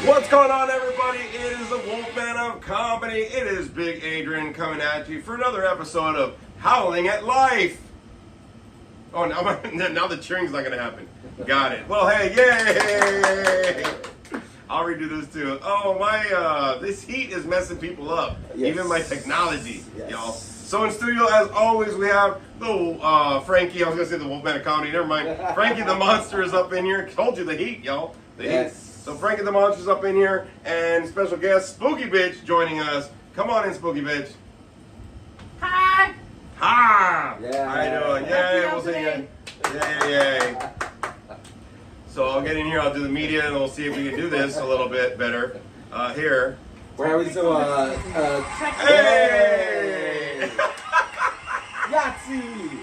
What's going on, everybody? It is the Wolfman of Comedy. It is Big Adrian coming at you for another episode of Howling at Life. Oh, now the cheering's not going to happen. Got it. Well, hey, yay! I'll redo this too. Oh, this heat is messing people up. Yes. Even my technology, y'all. So in studio, as always, we have the Frankie. I was going to say the Wolfman of Comedy. Never mind. Frankie the Monster is up in here. Told you the heat, y'all. The heat. So Frankie the Monster's up in here, and special guest Spooky Bitch joining us. Come on in, Spooky Bitch. Hi. Hi. Yeah. How you doing? Yeah, we'll see you. Yay. So I'll get in here. I'll do the media, and we'll see if we can do this a little bit better here. Where are we? So, hey. Yahtzee.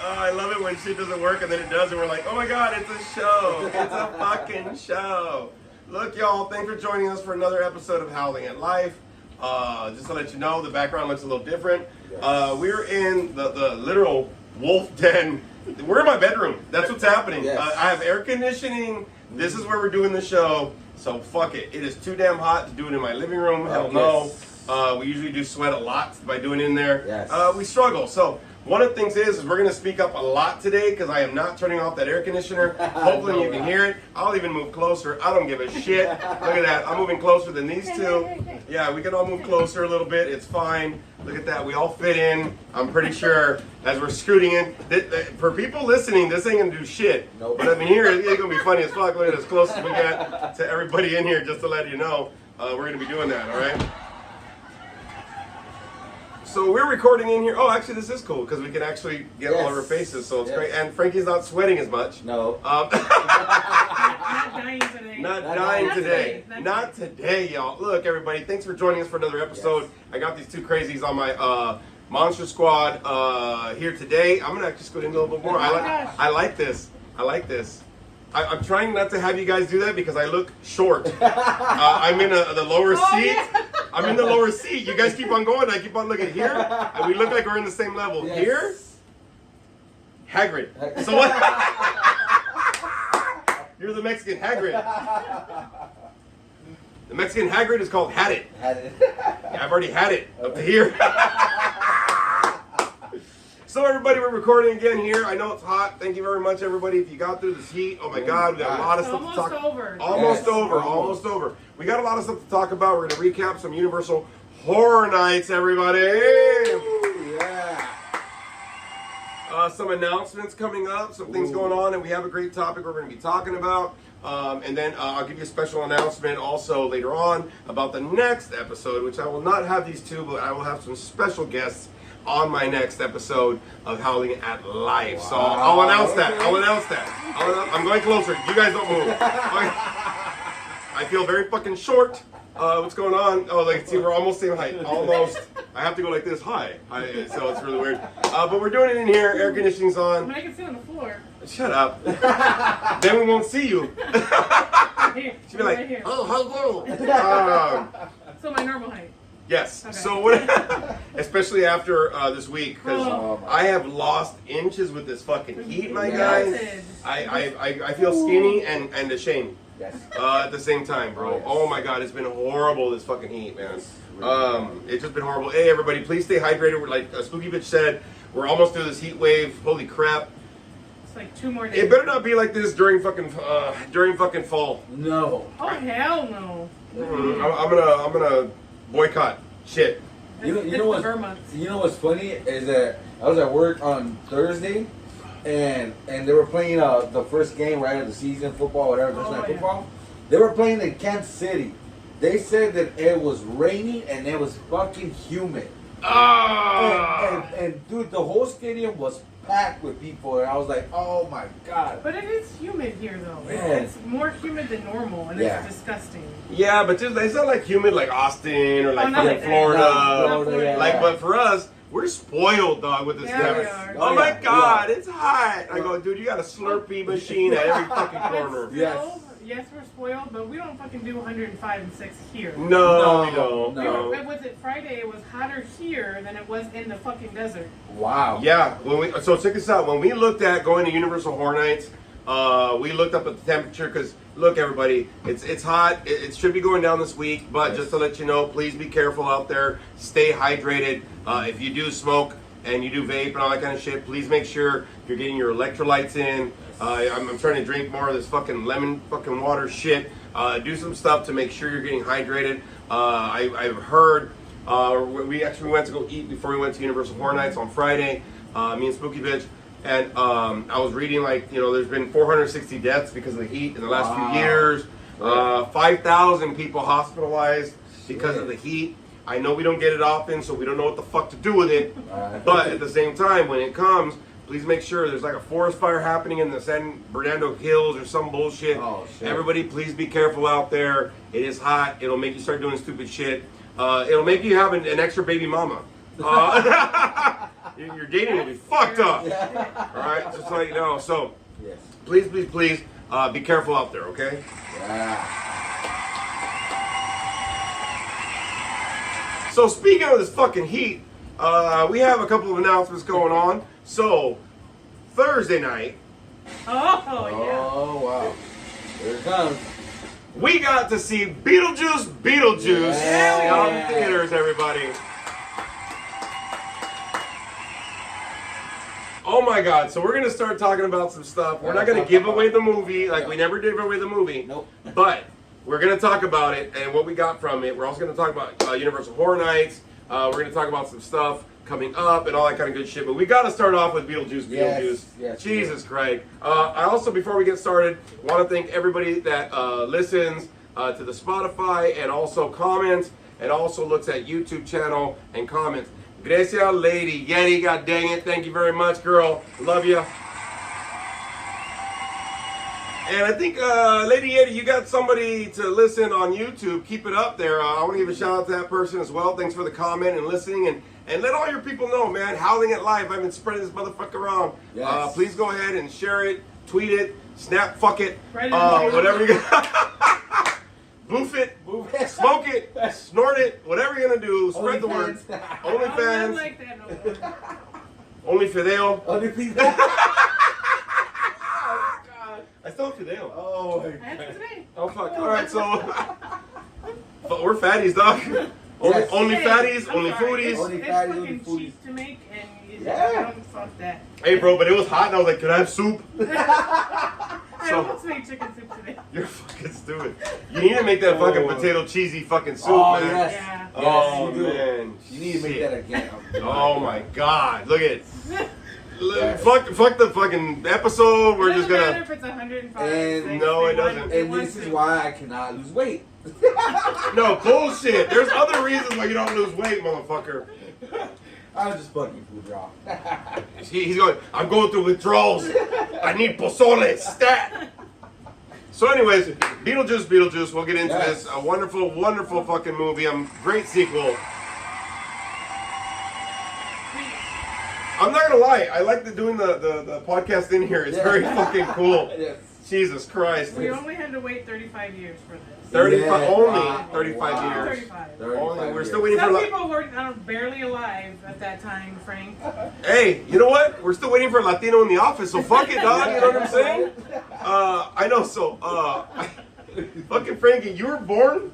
I love it when shit doesn't work and then it does, and we're like, oh my god, it's a show. It's a fucking show. Look, y'all, thanks for joining us for another episode of Howling at Life. Just to let you know, the background looks a little different. We're in the literal wolf den. We're in my bedroom. That's what's happening. Yes. I have air conditioning. This is where we're doing the show. So fuck it. It is too damn hot to do it in my living room. Hell no. Yes. We usually do sweat a lot by doing it in there. Yes. We struggle. So one of the things is we're going to speak up a lot today because I am not turning off that air conditioner. Hopefully you can hear it. I'll even move closer. I don't give a shit. Look at that. I'm moving closer than these two. Yeah, we can all move closer a little bit. It's fine. Look at that. We all fit in. I'm pretty sure as we're scooting in. For people listening, this ain't going to do shit. Nope. But I mean, here, it's going to be funny as fuck. Look at as close as we get to everybody in here, just to let you know. We're going to be doing that, all right? So we're recording in here. Oh, actually, this is cool because we can actually get all of our faces, so it's great. And Frankie's not sweating as much. No. Not dying today. Not dying today. Not Not today, y'all. Look, everybody, thanks for joining us for another episode. Yes. I got these two crazies on my Monster Squad here today. I'm gonna actually scoot in a little bit more. I like this. I like this. I'm trying not to have you guys do that because I look short. I'm in the lower seat. Yeah. I'm in the lower seat. You guys keep on going. I keep on looking here. And we look like we're in the same level. Yes. Here, Hagrid. So what? You're the Mexican Hagrid. The Mexican Hagrid is called Had It. Had it. Yeah, I've already had it up to here. So everybody, we're recording again here. I know it's hot. Thank you very much, everybody. If you got through this heat, oh my God, we got a lot of stuff to talk about. Almost over. We got a lot of stuff to talk about. We're going to recap some Universal Horror Nights, everybody. Ooh, yeah. Some announcements coming up, some things going on, and we have a great topic we're going to be talking about. And then I'll give you a special announcement also later on about the next episode, which I will not have these two, but I will have some special guests on my next episode of Howling at Life. Wow. So I'll announce that. I'm going closer. You guys don't move. I feel very fucking short. What's going on? Oh, like, see, we're almost same height. Almost. I have to go like this. Hi. So it's really weird. But we're doing it in here. Air conditioning's on. I mean, I can sit on the floor. Shut up. Then we won't see you. She'll be like, right here. oh, hello. So my normal height. Yes. Okay. So what? Especially after this week, because I have lost inches with this fucking heat, my guys. I feel skinny and ashamed. Yes. At the same time, bro. Yes. Oh my God, it's been horrible, this fucking heat, man. It's just been horrible. Hey, everybody, please stay hydrated. We're like Spooky Bitch said, we're almost through this heat wave. Holy crap. It's like 2 more days. It better not be like this during fucking fall. No. Oh, hell no. I'm gonna boycott shit. You know what's funny is that I was at work on Thursday, and they were playing the first game right of the season, football, whatever, Thursday night football. They were playing in Kansas City. They said that it was raining and it was fucking humid. And dude, the whole stadium was packed with people, and I was like, oh my God. But it is humid here, though. Yeah. It's more humid than normal, and it's disgusting. Yeah, but it's not like humid like Austin or like like Florida. Not Florida. Like, but for us, we're spoiled, dog, with this stuff. We are. Oh my God, it's hot. I go, dude, you got a Slurpee machine at every fucking corner. Yes, we're spoiled, but we don't fucking do 105 and 6 here. No, we don't. No. Was it Friday? It was hotter here than it was in the fucking desert. Wow. Yeah. So check this out. When we looked at going to Universal Horror Nights, We looked up at the temperature because, look, everybody, it's hot. It should be going down this week, but just to let you know, please be careful out there. Stay hydrated. If you do smoke and you do vape and all that kind of shit, please make sure you're getting your electrolytes in. I'm trying to drink more of this fucking lemon fucking water shit. Do some stuff to make sure you're getting hydrated. I've heard, we actually went to go eat before we went to Universal Horror Nights on Friday, me and Spooky Bitch. And I was reading, like, there's been 460 deaths because of the heat in the last few years. 5,000 people hospitalized because of the heat. I know we don't get it often, so we don't know what the fuck to do with it. But at the same time, when it comes, please make sure there's like a forest fire happening in the San Bernardino Hills or some bullshit. Oh, shit. Everybody, please be careful out there. It is hot. It'll make you start doing stupid shit. It'll make you have an extra baby mama. Your dating will be fucked up. Yeah. All right, just to let you know. So, please, please, please, be careful out there, okay? Yeah. So, speaking of this fucking heat, we have a couple of announcements going on. So, Thursday night. Oh, yeah. Oh, wow. Here it comes. We got to see Beetlejuice out in theaters, everybody. Oh my God, so we're going to start talking about some stuff. We're not going to give away the movie, like we never gave away the movie. Nope. But we're going to talk about it and what we got from it. We're also going to talk about Universal Horror Nights. We're going to talk about some stuff coming up and all that kind of good shit. But we got to start off with Beetlejuice. Yes, Jesus Christ. I also, before we get started, want to thank everybody that listens to the Spotify and also comments and also looks at YouTube channel and comments. Gracias, Lady Yeti. God dang it. Thank you very much, girl. Love you. And I think, Lady Yeti, you got somebody to listen on YouTube. Keep it up there. I want to give a shout out to that person as well. Thanks for the comment and listening. And let all your people know, man, Howling at Life. I've been spreading this motherfucker around. Yes. Please go ahead and share it, tweet it, snap, fuck it, whatever you got. Boof it, smoke it, snort it, whatever you're gonna do, spread the word. OnlyFans. Like that no more. Only Fidel. Only Fidel. Oh, God. I still have Fidel. Oh, my God. Today. Oh, fuck. All right, so we're fatties, dog. Yes. Only fatties, only foodies. Only It's fatties, fucking only foodies. cheap to make, and you Yeah. fuck that. Hey, bro, but it was hot, and I was like, "Can I have soup?" I almost made chicken soup today. You're fucking stupid. You need to make that fucking potato cheesy fucking soup, man. Yes. Yeah. Oh, Yes, you do. man. You need to make that again. Oh my God! Look at it. Yes. Fuck the fucking episode. We're just matter gonna. if it's 105. And no, it doesn't. And this is why I cannot lose weight. No bullshit. There's other reasons why you don't lose weight, motherfucker. I was just fucking food raw. He's going. I'm going through withdrawals. I need pozole stat. So, anyways, Beetlejuice. We'll get into this. A wonderful, wonderful fucking movie. Great sequel. I'm not gonna lie. I like doing the podcast in here. It's very fucking cool. Yes. Jesus Christ. We only had to wait 35 years for this. 35, only Wow. 35 Wow. years. 35. Only. We're years. still waiting Some for. people were barely alive at that time, Frank. Hey, you know what? We're still waiting for a Latino in the office, so fuck it, dog. You know what I'm saying? I know. So, fucking Frankie, you were born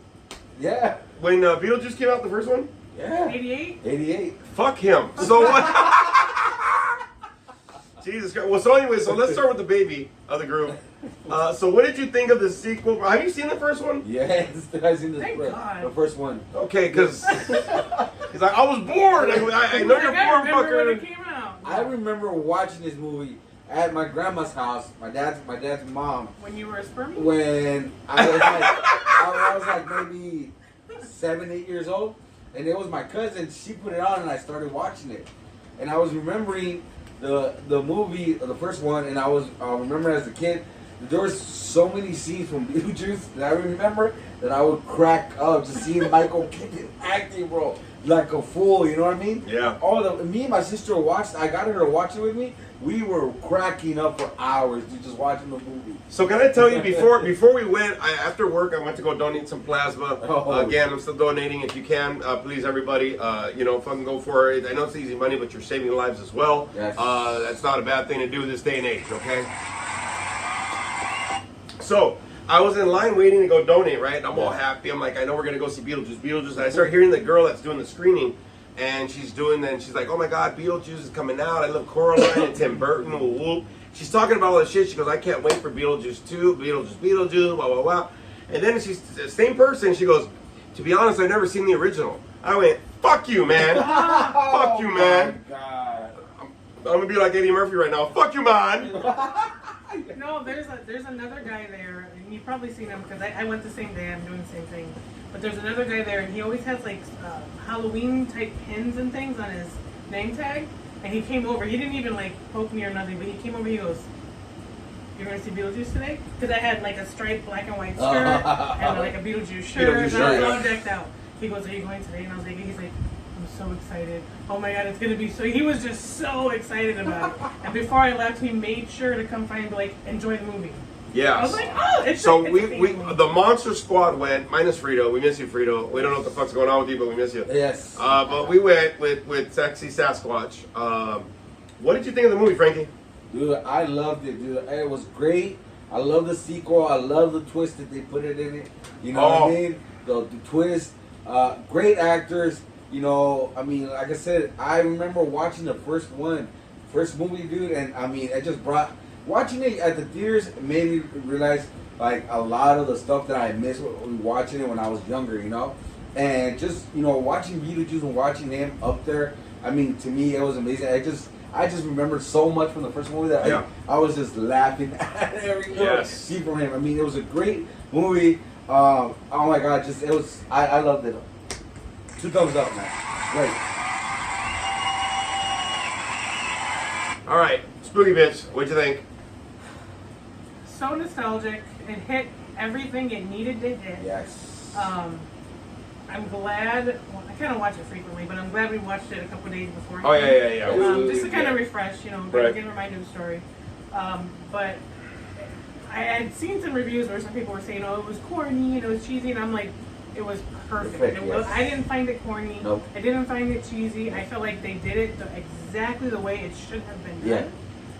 Yeah. when Beetlejuice came out, the first one. Yeah. 88? 88. Fuck him. So what? Jesus Christ. Well, so anyway, so let's start with the baby of the group. So what did you think of the sequel? Have you seen the first one? Yes, I've seen Thank God. the first one. Okay, because he's like, I was born. I know you're I born, remember when it fucker. came out. I remember watching this movie at my grandma's house, my dad's mom. When you were a spermie? When I was like maybe 7, 8 years old, and it was my cousin. She put it on, and I started watching it, and I was remembering the movie, the first one, and I remember as a kid, there was so many scenes from Beetlejuice that I remember that I would crack up to see Michael Keaton acting, bro, like a fool. You know what I mean? Yeah. Me and my sister watched. I got her to watch it with me. We were cracking up for hours just watching the movie. So can I tell you, before we went, after work, I went to go donate some plasma. Oh. Again, I'm still donating. If you can, please, everybody, fucking go for it. I know it's easy money, but you're saving lives as well. Yes. That's not a bad thing to do this day and age, okay? So I was in line waiting to go donate, right? And I'm all happy. I'm like, I know we're gonna go see Beetlejuice. And I start hearing the girl that's doing the screening, and she's like, oh my God, Beetlejuice is coming out. I love Coraline and Tim Burton. Whoop, whoop. She's talking about all this shit. She goes, I can't wait for Beetlejuice 2, Beetlejuice, blah, blah, blah. And then she's the same person. She goes, to be honest, I've never seen the original. I went, fuck you, man. Fuck you, man. God. I'm gonna be like Eddie Murphy right now. Fuck you, man. No, there's another guy there, and you've probably seen him because I went the same day. I'm doing the same thing. But there's another guy there, and he always has like Halloween type pins and things on his name tag. And he came over. He didn't even like poke me or nothing, but he came over. He goes, "You're going to see Beetlejuice today?" Because I had like a striped black and white skirt and like a Beetlejuice shirt. Beetlejuice And I was shirt, all decked out. He goes, "Are you going today?" And I was like, "He's like, I'm so excited. Oh my God, it's going to be so." He was just so excited about it. And before I left, he made sure to come find like enjoy the movie. Yeah. I was like, oh, it's so like, we the Monster Squad went minus Frito. We miss you, Frito. We don't know what the fuck's going on with you, but we miss you. Yes. But we went with Sexy Sasquatch. What did you think of the movie, Frankie? Dude, I loved it, dude. It was great. I love the sequel. I love the twist that they put it in it. You know what I mean? The twist. Great actors. You know, I mean, like I said, I remember watching the first movie, dude, and I mean, it just brought. Watching it at the theaters made me realize like a lot of the stuff that I missed watching it when I was younger, you know? And just, you know, watching Beetlejuice and watching him up there, I mean, to me, it was amazing. I just remembered so much from the first movie that I was just laughing at every little scene from him. I mean, it was a great movie. Oh my God, I loved it. 2 thumbs up, man. Great. All right, Spooky Bitch, what'd you think? So nostalgic. It hit everything it needed to hit. Yes. I'm glad. Well, I kind of watch it frequently, but I'm glad we watched it a couple days before. Oh yeah. Just to kind of refresh, you know, get reminded of the story. But I had seen some reviews where some people were saying, "Oh, it was corny and it was cheesy," and I'm like, it was perfect. I didn't find it corny. Nope. I didn't find it cheesy. I felt like they did it exactly the way it should have been done. Yeah.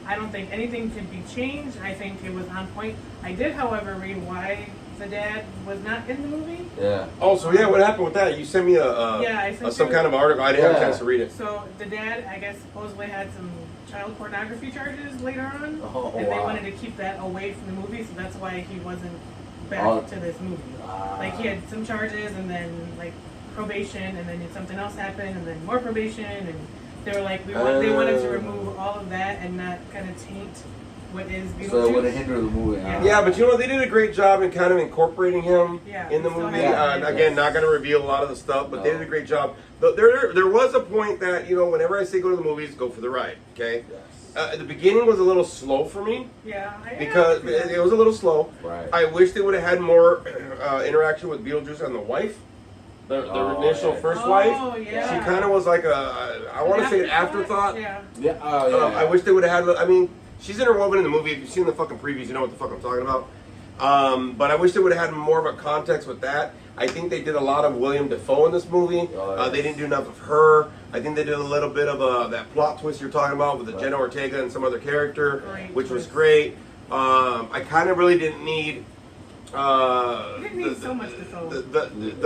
I don't think anything could be changed. I think it was on point. I did, however, read why the dad was not in the movie. Yeah. Oh, so yeah, what happened with that? You sent me I sent some you kind of article. I didn't have a chance to read it. So the dad, I guess, supposedly had some child pornography charges later on, Oh, and they wow. wanted to keep that away from the movie, so that's why he wasn't back to this movie. Like he had some charges, and then like probation, and then something else happened, and then more probation, and they were like, they wanted to remove all of that and not kind of taint what is Beetlejuice. So it would have hindered the movie. Yeah, but you know, they did a great job in kind of incorporating him in the movie. Again, not going to reveal a lot of the stuff, but they did a great job. There was a point that, you know, whenever I say go to the movies, go for the ride, okay? Yes. The beginning was a little slow for me. Yeah. Because it was a little slow. Right. I wish they would have had more interaction with Beetlejuice and the wife. The initial first wife. Yeah. She kind of was like I want to say an afterthought. Yeah. Yeah. I wish they would have had. I mean, she's interwoven in the movie. If you've seen the fucking previews, you know what the fuck I'm talking about. But I wish they would have had more of a context with that. I think they did a lot of William Dafoe in this movie. They didn't do enough of her. I think they did a little bit of that plot twist you're talking about with the Jenna Ortega and some other character, which was great. I kind of really didn't need. You didn't need so much Dafoe.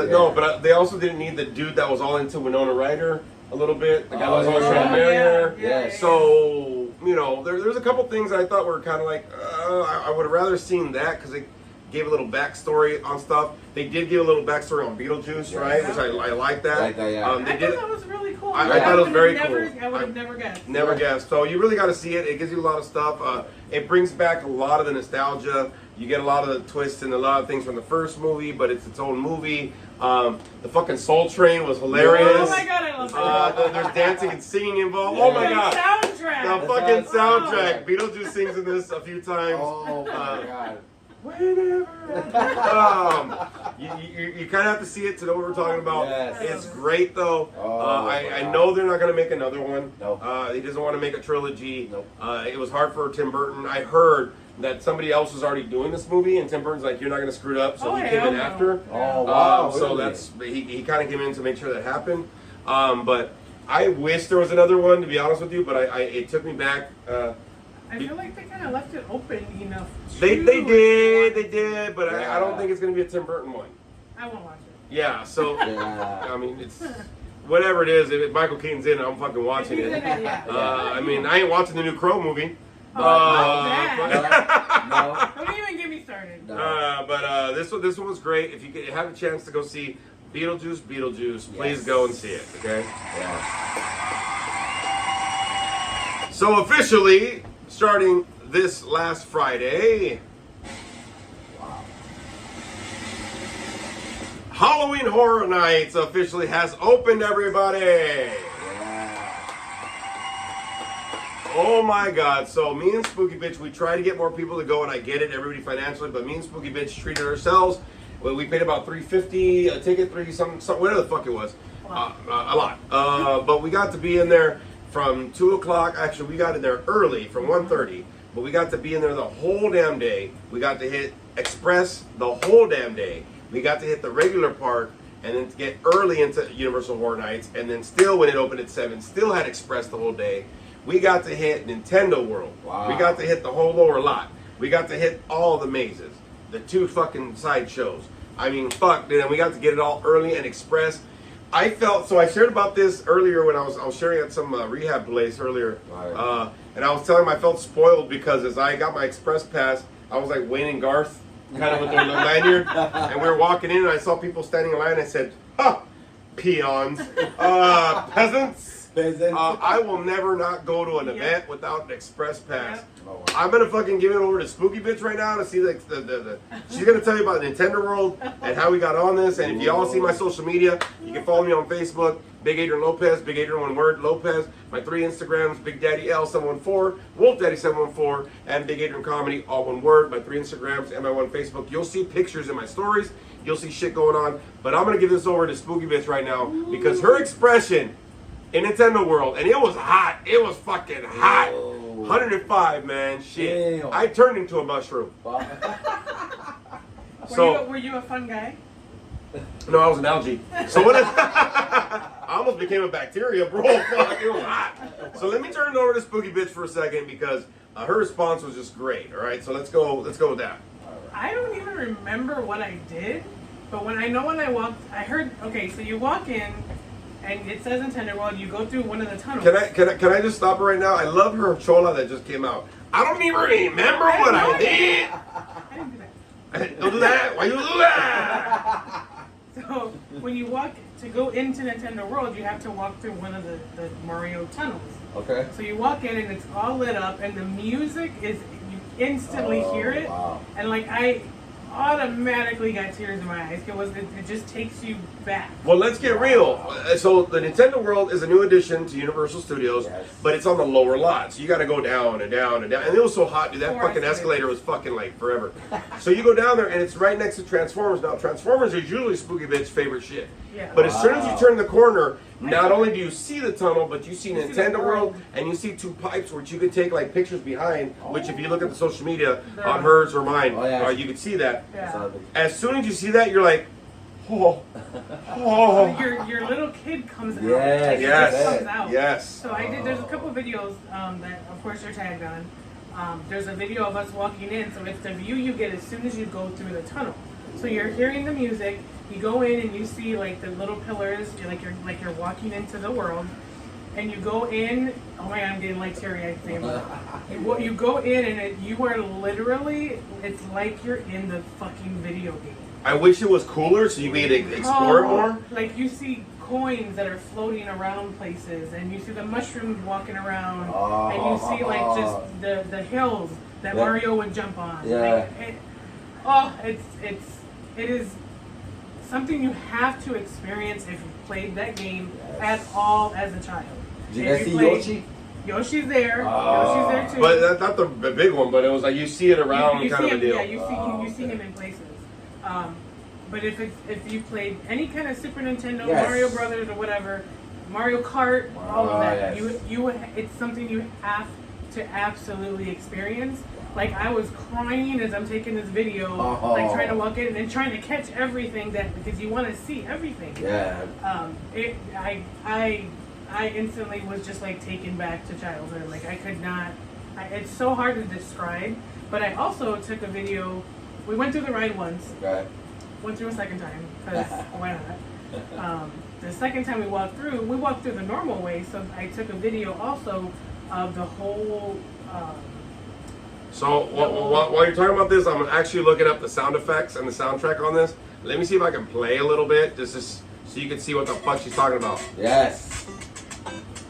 No, but they also didn't need the dude that was all into Winona Ryder a little bit. The guy that was always trying to marry her. Yeah. So, you know, there's a couple things I thought were kind of like, I would have rather seen that because they gave a little backstory on stuff. They did give a little backstory on Beetlejuice, right? Which I like that. Like that, yeah. I thought that was really cool. I thought it was very cool. I would have never guessed. Never guessed. So you really got to see it. It gives you a lot of stuff. It brings back a lot of the nostalgia. You get a lot of the twists and a lot of things from the first movie, but it's its own movie. The fucking Soul Train was hilarious. Oh my God, I love that. There's dancing and singing involved. Oh my God. Soundtrack. The fucking soundtrack. Beetlejuice sings in this a few times. Oh my God. Whenever you kind of have to see it to know what we're talking about. Yes. It's great though. I know they're not going to make another one. Nope. He doesn't want to make a trilogy. Nope. It was hard for Tim Burton. I heard that somebody else was already doing this movie, and Tim Burton's like, "You're not going to screw it up," so he came in after. Oh wow! So that's he kind of came in to make sure that happened. But I wish there was another one, to be honest with you. But it took me back. I feel like they kind of left it open enough. They did, but I don't think it's gonna be a Tim Burton one. I won't watch it. Yeah, so I mean, it's whatever it is. If Michael Keaton's in it, I'm fucking watching it. I mean, I ain't watching the new Crow movie. No. Don't even get me started. No. But this one was great. If you have a chance to go see Beetlejuice, please go and see it. Okay. Yeah. So officially, starting this last Friday, Halloween Horror Nights officially has opened, everybody. Yeah. Oh my God. So me and Spooky Bitch, we try to get more people to go, and I get it, everybody financially, but me and Spooky Bitch treated ourselves. Well, we paid about $350 a ticket, some whatever the fuck it was. Wow. A lot. But we got to be in there from 2 o'clock. Actually, we got in there early from 1:30, but we got to be in there the whole damn day. We got to hit Express the whole damn day. We got to hit the regular park and then to get early into Universal Horror Nights, and then still when it opened at 7, still had Express the whole day. We got to hit Nintendo World. Wow. We got to hit the whole lower lot. We got to hit all the mazes, the 2 fucking side shows. I mean, fuck, dude, and we got to get it all early and Express. I felt, so I shared about this earlier when I was sharing at some rehab place earlier. Right. And I was telling him I felt spoiled because as I got my Express pass, I was like Wayne and Garth, kind of with their little lanyard. And we were walking in and I saw people standing in line and I said, ha, peons, peasants. I will never not go to an event without an Express pass. Yep. Oh, wow. I'm gonna fucking give it over to Spooky Bitch right now to see the she's gonna tell you about Nintendo World and how we got on this. And if you all see my social media, you can follow me on Facebook, Big Adrian Lopez, Big Adrian one word Lopez. My 3 Instagrams, Big Daddy L714, Wolf Daddy 714, and Big Adrian Comedy, all one word. My 3 Instagrams and my 1 Facebook. You'll see pictures in my stories. You'll see shit going on. But I'm gonna give this over to Spooky Bitch right now because her expression in Nintendo World, and it was hot. It was fucking hot. 105, man. Shit. Damn. I turned into a mushroom. Were you a fun guy? No, I was an algae. So what? I almost became a bacteria, bro. Fuck, it was hot. So let me turn it over to Spooky Bitch for a second because her response was just great. All right, so let's go with that. I don't even remember what I did, but when I walked, I heard. Okay, so you walk in. And it says Nintendo World, you go through one of the tunnels. Can I just stop her right now? I love her chola that just came out. I don't even remember what I did. I didn't do that. Don't do that. Why you do that? So when you walk to go into Nintendo World, you have to walk through one of the Mario tunnels. Okay. So you walk in and it's all lit up, and the music is you instantly hear it, wow. and like I automatically got tears in my eyes. It just takes you back. Well, let's get real. So the Nintendo World is a new addition to Universal Studios, Yes. but it's on the lower lot. So you got to go down and down and down. And it was so hot, dude. That Four fucking escalators. escalator was fucking like forever. So you go down there and it's right next to Transformers. Now, Transformers is usually Spooky Bitch's favorite shit. Yeah. But as soon as you Wow. turn the corner, not only do you see the tunnel, but you see You see the Nintendo World world. and you see 2 pipes which you could take like pictures behind, which if you look at the social media They're on on. hers or mine, Oh, yeah. you could see that. Yeah. As soon as you see that, you're like, oh, oh. Your little kid comes out. Yes, Like, it yes, just comes out. yes. So I did. There's a couple videos that, of course, you're tagged on. There's a video of us walking in, so it's the view you get as soon as you go through the tunnel. So you're hearing the music. You go in and you see like the little pillars. You're walking into the world, and you go in. Oh my God, I'm getting like teary-eyed saying that. You go in and you are literally. It's like you're in the fucking video game. I wish it was cooler so you could explore it more. Like you see coins that are floating around places, and you see the mushrooms walking around, and you see like just the hills that Yeah. Mario would jump on. Yeah. Like, it is something you have to experience if you played that game at all as a child. Did you If guys see played- Yoshi? Yoshi's there. Oh. Yoshi's there too. But that's not the big one, but it was like you see it around You kind see of a him, deal. Yeah, you see him in places. But if you played any kind of Super Nintendo, Yes. Mario Brothers or whatever, Mario Kart, all of that, yes. it's something you have to absolutely experience. Like I was crying as I'm taking this video, like trying to walk in and trying to catch everything because you want to see everything. Yeah. I instantly was just like taken back to childhood. Like I could not It's so hard to describe. But I also took a video. We went through the ride once. Right. Went through a second time because why not? The second time we walked through the normal way. So I took a video also of the whole. So while you're talking about this, I'm actually looking up the sound effects and the soundtrack on this. Let me see if I can play a little bit. This is so you can see what the fuck she's talking about. Yes.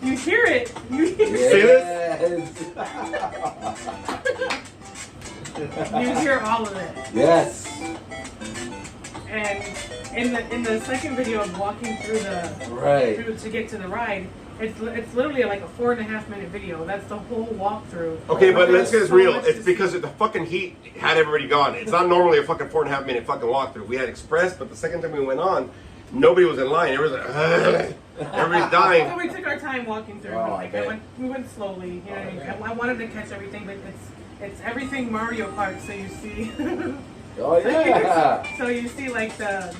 You hear it. You hear Yes. You hear all of it. Yes. And in the second video of walking through to get to the ride, it's literally like a 4.5 minute video. That's the whole walkthrough. Okay, but let's get There's this so real. much It's to because see. the fucking heat had everybody gone. It's not normally a fucking 4.5 minute fucking walkthrough. We had express, but the second time we went on, nobody was in line. Everybody's like, everybody's So dying. we took our time walking through. Oh, Like we went slowly. You know what I mean? I wanted to catch everything, but it's everything Mario Kart. So you see. Oh yeah. So you see like the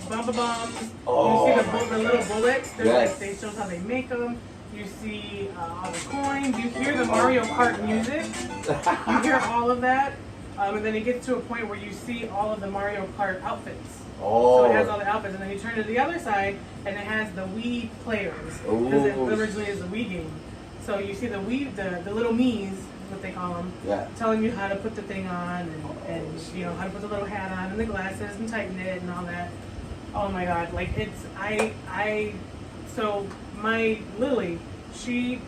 bomba bombs. Oh, you see my the little bullets. They're Yes. like they show how they make them. You see all the coins. You hear the Mario Kart music. You hear all of that, and then it gets to a point where you see all of the Mario Kart outfits. So it has all the outfits, and then you turn to the other side, and it has the Wii players because it Ooh. originally is a Wii game. So you see the Wii, the little Mii's, what they call them, Yeah. telling you how to put the thing on, and you know how to put the little hat on and the glasses and tighten it and all that. Oh my God! Like so my Lily, she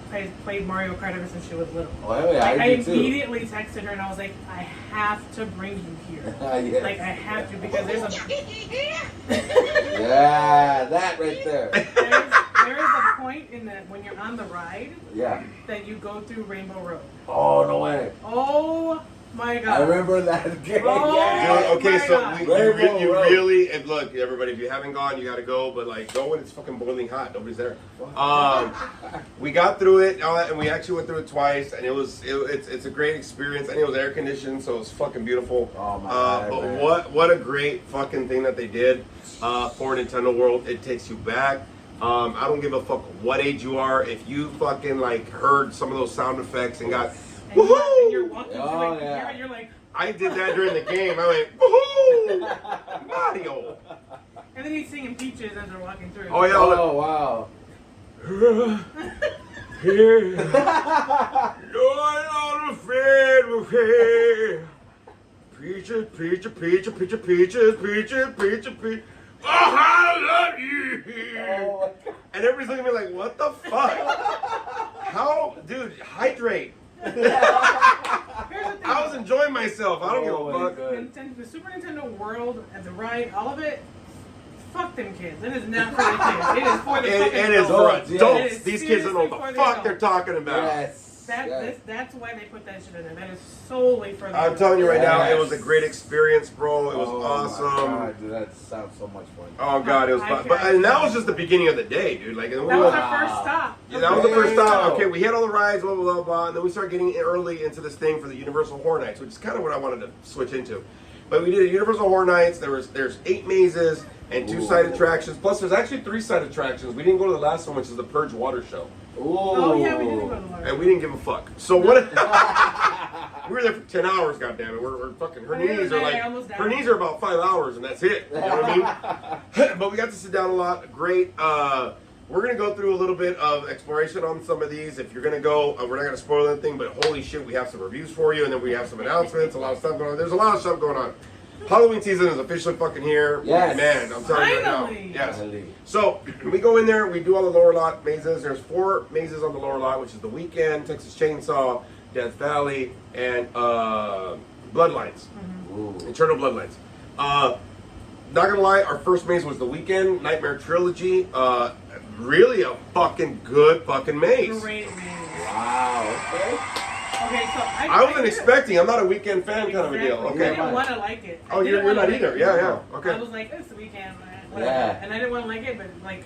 played Mario Kart ever since she was little. Oh hell yeah, I I do too. immediately texted her and I was like, I have to bring you here. Yes. Like I have to because there's a Yeah, that right there. there is a point in that when you're on the ride Yeah. that you go through Rainbow Road. Oh no way. Oh my God! I remember that game. Oh, Yeah. Dude, okay, my so God. you really, and look, everybody, if you haven't gone, you gotta go, but like, go when it's fucking boiling hot. Nobody's there. We got through it, and we actually went through it twice, and it's a great experience, and it was air conditioned, so it was fucking beautiful. Oh my God, but man. what a great fucking thing that they did for Nintendo World. It takes you back. I don't give a fuck what age you are. If you fucking like heard some of those sound effects and got And woohoo, you're walking Oh, through it, yeah. you're like, I did that during the game. I went woohoo, Mario. and then he's singing Peaches as they're walking through. Oh yeah. Oh wow. Here, you're not afraid of here. Peaches, peaches, peaches, peaches, peaches, peaches, peaches, peaches. Oh, I love you. Oh, And everybody's looking at me like, what the fuck? How, dude, hydrate. Here's the thing. I was enjoying myself. I don't Oh, give a my fuck. God. The Super Nintendo World and the ride, all of it, fuck them kids. It is not for the kids. It is for the fucking It is for adults. Yeah. adults. It is These kids don't know seriously what for the the fuck they're adults. talking about. Yes. Yes. That's why they put that shit in there. That is solely for the I'm telling you right now, it was a Yes. great experience, bro. It was Oh, awesome. My God, dude, that sounds so much fun. Oh god, it was fun. But and that was just the beginning of the day, dude. Like, and we That was went- our first stop. yeah, that was the first Wow. stop. Okay, we had all the rides, blah blah blah blah, and then we started getting early into this thing for the Universal Horror Nights, which is kind of what I wanted to switch into. But we did Universal Horror Nights. There's 8 mazes and 2 side attractions. Plus, there's actually 3 side attractions. We didn't go to the last one, which is the Purge Water Show, Ooh. Oh yeah, we did go to the water. and we didn't give a fuck. So what? We were there for 10 hours, goddammit. We're fucking. Her At the end of knees the are day, like I almost died. her knees are about 5 hours, and that's it. You know what I mean? But we got to sit down a lot. Great. We're gonna go through a little bit of exploration on some of these. If you're gonna go, we're not gonna spoil anything, but holy shit, we have some reviews for you, and then we have some announcements. A lot of stuff going on. There's a lot of stuff going on. Halloween season is officially fucking here. Yes. Man, I'm telling you right now. Finally. Yes. Finally. So we go in there, we do all the lower lot mazes. There's 4 mazes on the lower lot, which is the Weekend, Texas Chainsaw, Death Valley, and Bloodlines. Ooh. Eternal Bloodlines. Not gonna lie, our first maze was the Weekend Nightmare Trilogy. Really a fucking good fucking maze. Great man. Wow. Okay. Okay, so I wasn't expecting. I'm not a Weekend fan kind of a deal. Exactly. I Okay. didn't want to like it. I Oh, didn't you're wanna not like either. it. Yeah, yeah. I Okay. was like, it's the weekend, whatever. Yeah. And I didn't want to like it, but like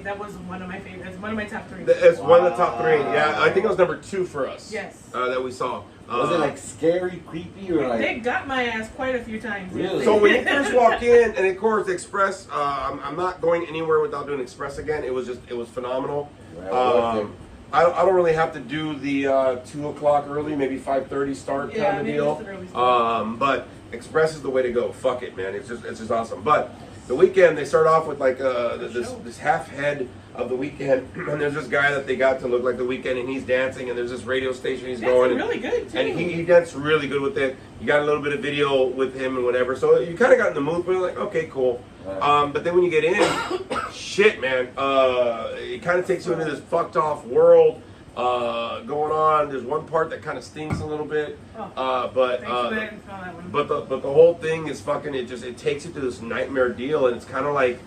that was one of my favorites. One of my top 3. It's one of the top 3. Wow. Yeah, I think it was number 2 for us. Yes. That we saw. Was it like scary, creepy, or like? They got my ass quite a few times. Really? So when you first walk in, and of course Express, I'm not going anywhere without doing Express again. It was phenomenal. Right, I don't really have to do the 2 o'clock early, maybe 5:30 start kind of deal. Just an early start. But Express is the way to go. Fuck it, man. It's just awesome. But the weekend they start off with like this half head of the weekend, and there's this guy that they got to look like the weekend, and he's dancing, and there's this radio station he's going. And, really good too. and he danced really good with it. You got a little bit of video with him and whatever, so you kind of got in the mood. But you're like, okay, cool. But then when you get in, shit, man, it kind of takes you into this fucked off world going on. There's one part that kind of stinks a little bit, but the whole thing is fucking. It takes you to this nightmare deal, and it's kind of like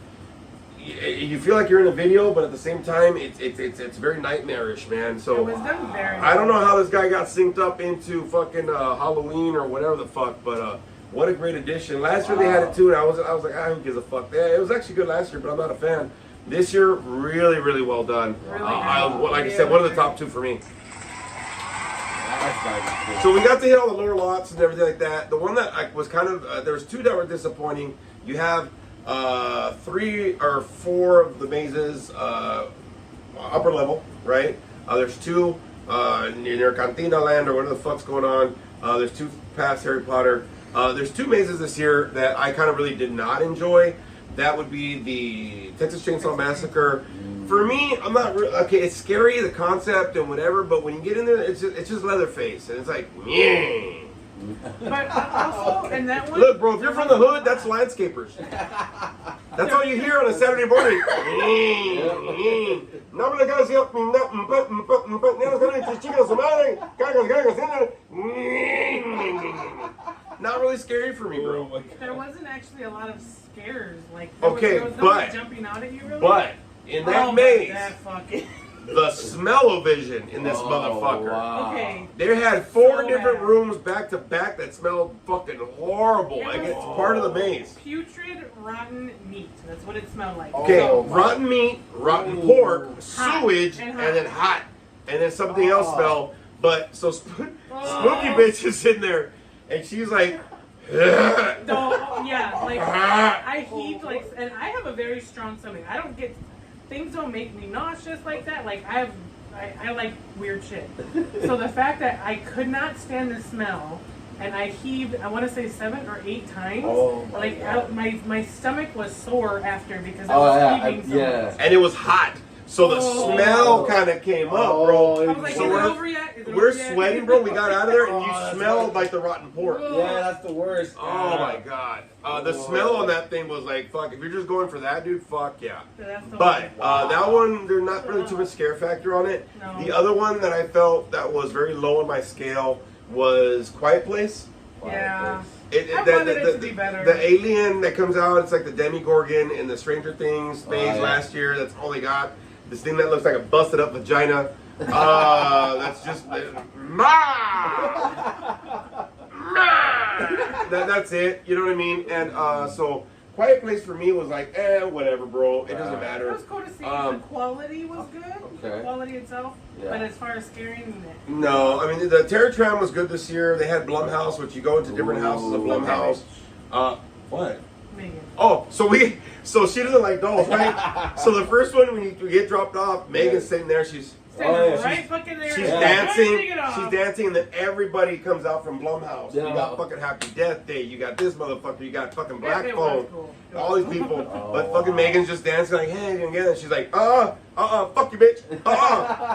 you feel like you're in a video, but at the same time, it's very nightmarish, man. So it was done very I don't know how this guy got synced up into fucking Halloween or whatever the fuck, but what a great addition. Last year they had it too, and I was like, who gives a fuck? Yeah, it was actually good last year, but I'm not a fan. This year, really, really well done. Really like I said, one of the top two for me. So we got to hit all the lower lots and everything like that. The one that was kind of there was two that were disappointing. You have 3 or 4 of the mazes upper level, right? There's 2 near Cantina Land or whatever the fuck's going on. There's 2 past Harry Potter. There's 2 mazes this year that I kind of really did not enjoy. That would be the Texas Chainsaw Massacre. For me, I'm not okay. It's scary, the concept and whatever, but when you get in there, it's just Leatherface, and it's like, yeah. But also, and that one. Look, bro, if you're from the hood, that's landscapers. That's all you hear on a Saturday morning. Not really scary for me, bro. There wasn't actually a lot of scares. Like, okay, there was but jumping out at you, really? But in that maze, fucking. the smell-o-vision in this motherfucker. Wow. Okay. They had 4 So different bad. rooms back to back that smelled fucking horrible. Like it's part of the maze. Putrid, rotten meat. That's what it smelled like. Okay, Oh, rotten meat, rotten pork, Hot. sewage, And and then hot, and then something else smell. But so Spooky Oh. Bitch is in there, and she's like, Yeah, like I heaved like, and I have a very strong stomach. I don't get things don't make me nauseous like that. Like I like weird shit. So the fact that I could not stand the smell, and I heaved, I want to say 7 or 8 times. Oh my like God. my stomach was sore after because I was heaving so much. and it was hot. So the smell kind of came up, bro. I was like, So is it we're- over yet? Is it We're over yet? sweating, bro. We got out of there, and you Oh, smelled like the rotten pork. Yeah, that's the worst. Oh my god. The smell on that thing was like, fuck. If you're just going for that, dude, fuck yeah. That's the But one. that one, there's not really too much scare factor on it. No. The other one that I felt that was very low on my scale was Quiet Place. Yeah. It, I wanted it to be better. The alien that comes out, it's like the Demigorgon in the Stranger Things phase yeah. last year. That's all they got. This thing that looks like a busted up vagina. That's just that's it. You know what I mean? And so Quiet Place for me was like, whatever, bro. It doesn't It matter. was cool to see. The quality was good. The Okay. quality itself. Yeah. But as far as scaring, No, I mean the Terror Tram was good this year. They had Blumhouse, which you go into different houses of Blumhouse. What? Megan. Oh, so she doesn't like dolls, right? So the first one when you get dropped off, Megan's sitting there. She's Standing yeah. right fucking there. she's Yeah. dancing. Take it off. She's dancing, and then everybody comes out from Blumhouse. Yeah. You got fucking Happy Death Day. You got this motherfucker. You got fucking Black It was Phone. cool. All these people, Oh, but fucking wow. Megan's just dancing like, hey, and again, she's like, fuck you, bitch,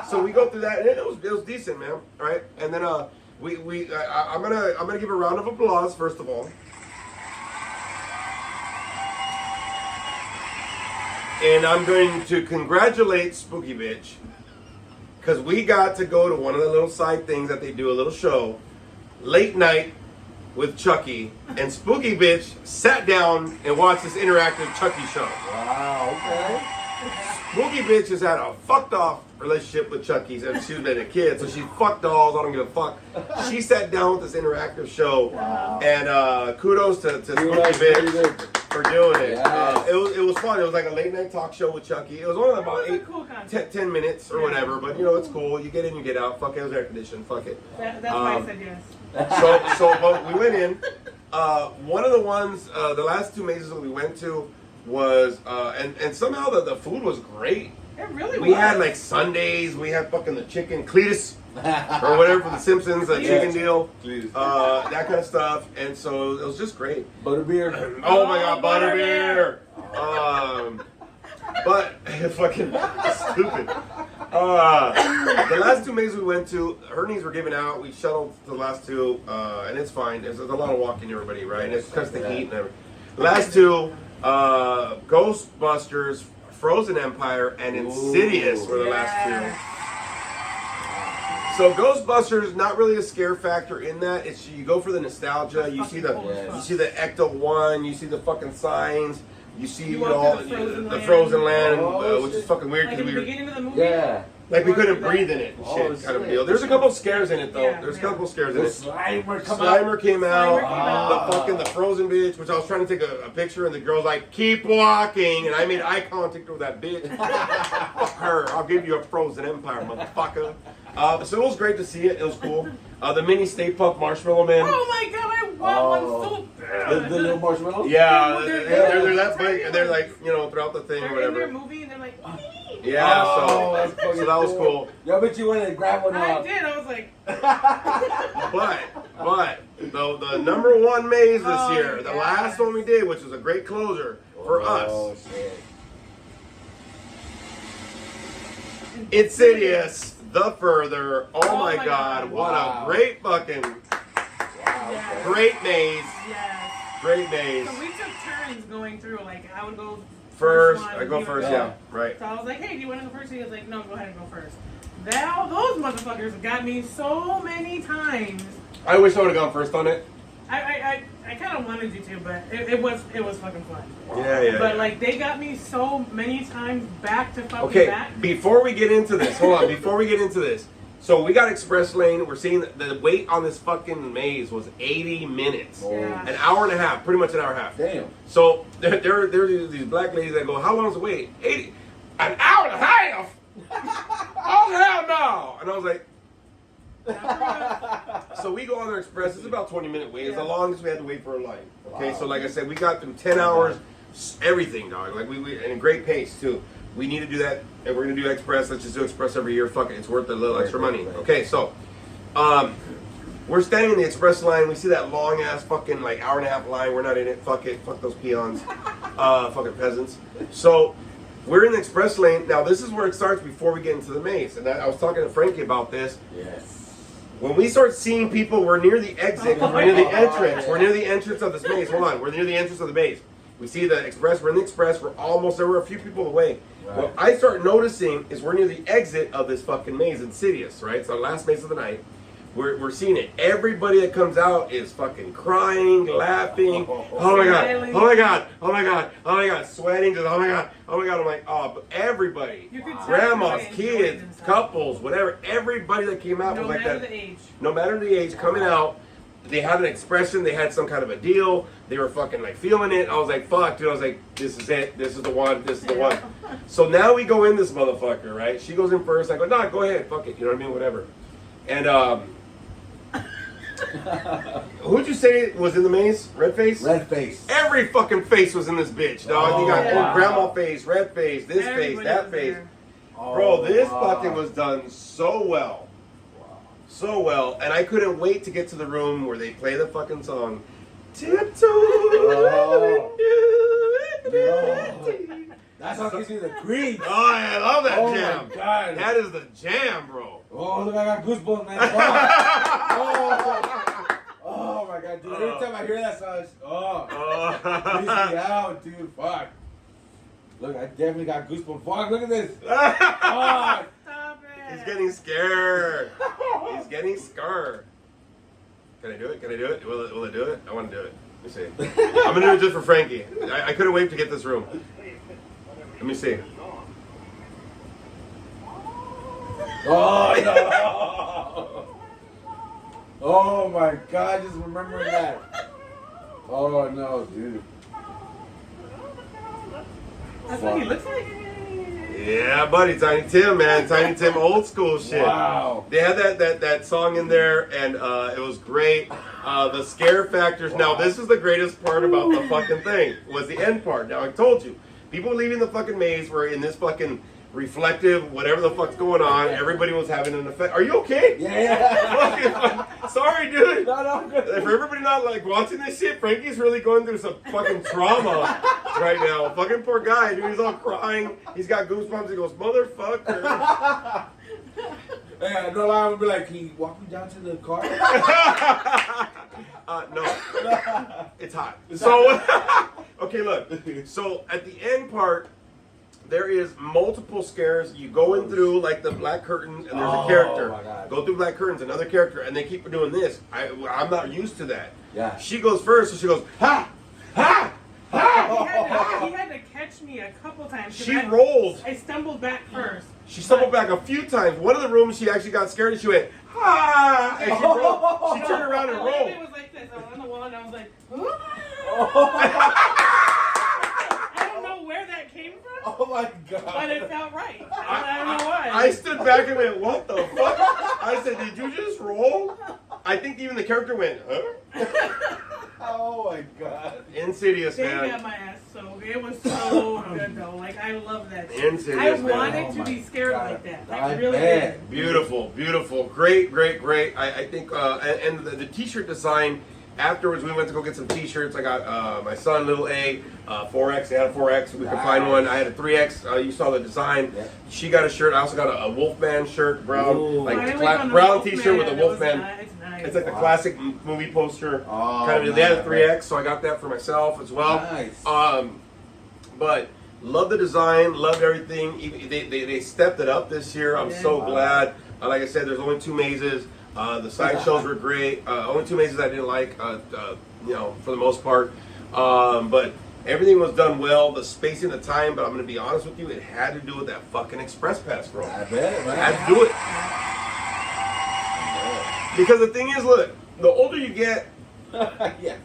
So we go through that, and it was decent, man. All right, and then I'm gonna give a round of applause first of all, and I'm going to congratulate Spooky Bitch because we got to go to one of the little side things that they do, a little show, late night. With Chucky, and Spooky Bitch sat down and watched this interactive Chucky show. Wow, okay. Spooky Bitch has had a fucked off relationship with Chucky since she's been a kid, so she fucked dolls. I don't give a fuck. She sat down with this interactive show, and kudos to Spooky Bitch for doing it. Yes. It was fun. It was like a late night talk show with Chucky. It was only about It was a cool concept. 10 minutes or whatever, but you know it's cool. You get in, you get out. Fuck it, it was air conditioned. Fuck it. That's why I said yes. So but we went in. One of the ones, the last 2 mazes that we went to, was, and somehow the food was great. It really We was. had like Sundays. We had fucking the chicken Cletus or whatever for the Simpsons, that chicken deal, that kind of stuff. And so it was just great. Butterbeer. Oh my God, butterbeer. But fucking stupid. The last two mazes we went to, her knees were giving out. We shuttled to the last two, and it's fine. There's a lot of walking, everybody, right? And it's because of the heat and everything. The last two, Ghostbusters, Frozen Empire, and Insidious were the last two. So Ghostbusters, not really a scare factor in that. It's you go for the nostalgia. You see the Ecto one. You see the fucking signs. You see the Frozen Land, which is fucking weird because we were beginning of the movie. Yeah. like we couldn't breathe in it and shit kind of deal. There's a couple of scares in it though. There's a couple of scares in it. Slimer came out. The Frozen bitch, which I was trying to take a picture, and the girl's like, "Keep walking," and I made eye contact with that bitch. Fuck her. I'll give you a Frozen Empire, motherfucker. So it was great to see it. It was cool. The mini Stay Puft Marshmallow Man. Oh my god, I want one so bad. The little marshmallows? Yeah, they're that big, and they're like, throughout the thing or whatever. They're in their movie, and they're like, yeah, so that was cool. Yo, I bet you went and grabbed one I up. did, I was like. But the number one maze this year, the last one we did, which was a great closer for us. Shit. Insidious, The Further. Oh my God, what a great fucking, great maze. Yes. Great maze. So we took turns going through. Like I would go First, one, I go first, yeah, right. So I was like, "Hey, do you want to go first?" He was like, "No, go ahead and go first." Now those motherfuckers got me so many times. I wish I would have gone first on it. I kind of wanted you to, but it was fucking fun. Yeah. But like they got me so many times back to fucking Okay, back. before we get into this, hold on. Before we get into this, so we got Express Lane. We're seeing the wait on this fucking maze was 80 minutes, Yeah. an hour and a half, pretty much an hour and a half. Damn. So there are these black ladies that go, "How long is the wait?" 80, an hour and a half. Oh hell no! And I was like, so we go on their Express. It's about 20-minute wait. It's the longest we had to wait for a line. Okay, so like I said, we got through 10 hours, everything, dog. Like we and a great pace too. We need to do that, and we're gonna do Express. Let's just do Express every year. Fuck it, it's worth a little extra money. Okay, so we're standing in the Express line. We see that long ass fucking like hour and a half line. We're not in it. Fuck it. Fuck those peons. Fucking peasants. So we're in the Express lane. Now this is where it starts before we get into the maze. And I was talking to Frankie about this. Yes. When we start seeing people, we're near the exit. We're near the entrance. We're near the entrance of this maze. Hold on. We're near the entrance of the maze. We see the Express. We're in the Express. We're almost there. We're a few people away. Right. What I start noticing is we're near the exit of this fucking maze, Insidious, right? It's our last maze of the night. We're seeing it. Everybody that comes out is fucking crying, laughing. Oh my god! Oh my god! Oh my god! Oh my god! Sweating. Just oh my god! Oh my god! I'm like, oh, but everybody, grandmas, kids, couples, whatever. Everybody that came out was like that. No matter the age, coming out, they had an expression. They had some kind of a deal. They were fucking like feeling it. I was like, fuck, dude. I was like, this is it. This is the one. This is the one. So now we go in this motherfucker, right? She goes in first. I go, nah, go ahead. Fuck it. You know what I mean? Whatever. And who'd you say was in the maze? Red face? Red face. Every fucking face was in this bitch, dog. You got old grandma face, red face, this face, that face. Bro, this fucking was done so well. So well. And I couldn't wait to get to the room where they play the fucking song. That song gives me the creeps. Oh, I love that jam. My God. That is the jam, bro. Oh, look, I got goosebumps, man. Oh my God, dude. Every time I hear that song, it's, freaks me out, dude. Fuck. Look, I definitely got goosebumps. Fuck, look at this. Fuck. Stop it. He's getting scared. He's getting scared. Can I do it? Can I do it? Will it do it? I want to do it. Let me see. I'm going to do it just for Frankie. I couldn't wait to get this room. Let me see. Oh, no. Oh, my God. Just remembering that. Oh, no, dude. That's what he looks like? Yeah, buddy. Tiny Tim, man. Tiny Tim old school shit. Wow. They had that song in there, and it was great. The scare factors. Now, this is the greatest part about the fucking thing, was the end part. Now, I told you, people leaving the fucking maze were in this fucking reflective, whatever the fuck's going on. Everybody was having an effect. Are you okay? Yeah. Sorry, dude. No, I'm good. For everybody not like watching this shit, Frankie's really going through some fucking trauma right now. Fucking poor guy, dude. He's all crying. He's got goosebumps. He goes, motherfucker. Hey, no lie, I'm gonna be like, can you walk me down to the car? No. It's hot. So, okay, look. So at the end part, there is multiple scares. You go in through like the black curtains, and there's a character. My God. Go through black curtains, another character, and they keep doing this. I'm not used to that. Yeah. She goes first, so she goes, ha, ha, ha. He had to catch me a couple times. She rolled. I stumbled back first. She stumbled back a few times. One of the rooms, she actually got scared, and she went, ha, and she rolled. She turned around and rolled. It was like this. I was on the wall, and I was like, I don't know where that came from. Oh my God. But it felt right. I don't know why. I stood back and went, what the fuck? I said, did you just roll? I think even the character went, huh? Oh my God. Insidious, They man. got my ass so it was so good though. Like I love that shit. Insidious, I man. wanted Oh to my be scared God. like that. Like I really bet. did. Beautiful, beautiful. Great, great, great. I think, and the t-shirt design, afterwards we went to go get some t-shirts. I got my son, little A, 4X. They had a 4X. We could find one. I had a 3X. You saw the design. Yeah. She got a shirt. I also got a Wolfman shirt, brown, Ooh. like Finally the found a brown Wolfman. t-shirt with a It was Wolfman. nice. It's like the classic movie poster. Oh, kind of. They had a man. 3X, so I got that for myself as well. Nice. But love the design, loved everything. They stepped it up this year. I'm so Wow. glad. Like I said, there's only 2 mazes. The side shows were great. Only 2 mazes I didn't like, you know, for the most part. But everything was done well. The spacing, the time. But I'm going to be honest with you, it had to do with that fucking express pass, bro. I bet, man. I had to do it. Because the thing is, look, the older you get, Yeah.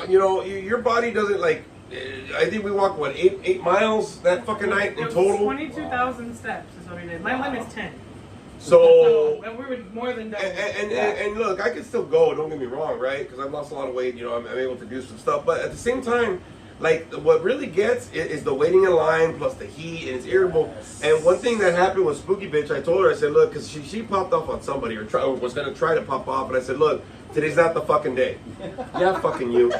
you know, your body doesn't like. I think we walked what 8 miles that fucking night in It was total. 22,000 steps is what we did. My limit's 10. So and we were more than double. and look, I can still go. Don't get me wrong, right? Because I've lost a lot of weight. You know, I'm able to do some stuff. But at the same time, like what really gets is the waiting in line plus the heat, and it's irritable. And one thing that happened with Spooky Bitch, I told her, I said, look, because she popped off on somebody or was gonna try to pop off, and I said, look, today's not the fucking day. Yeah, fucking you.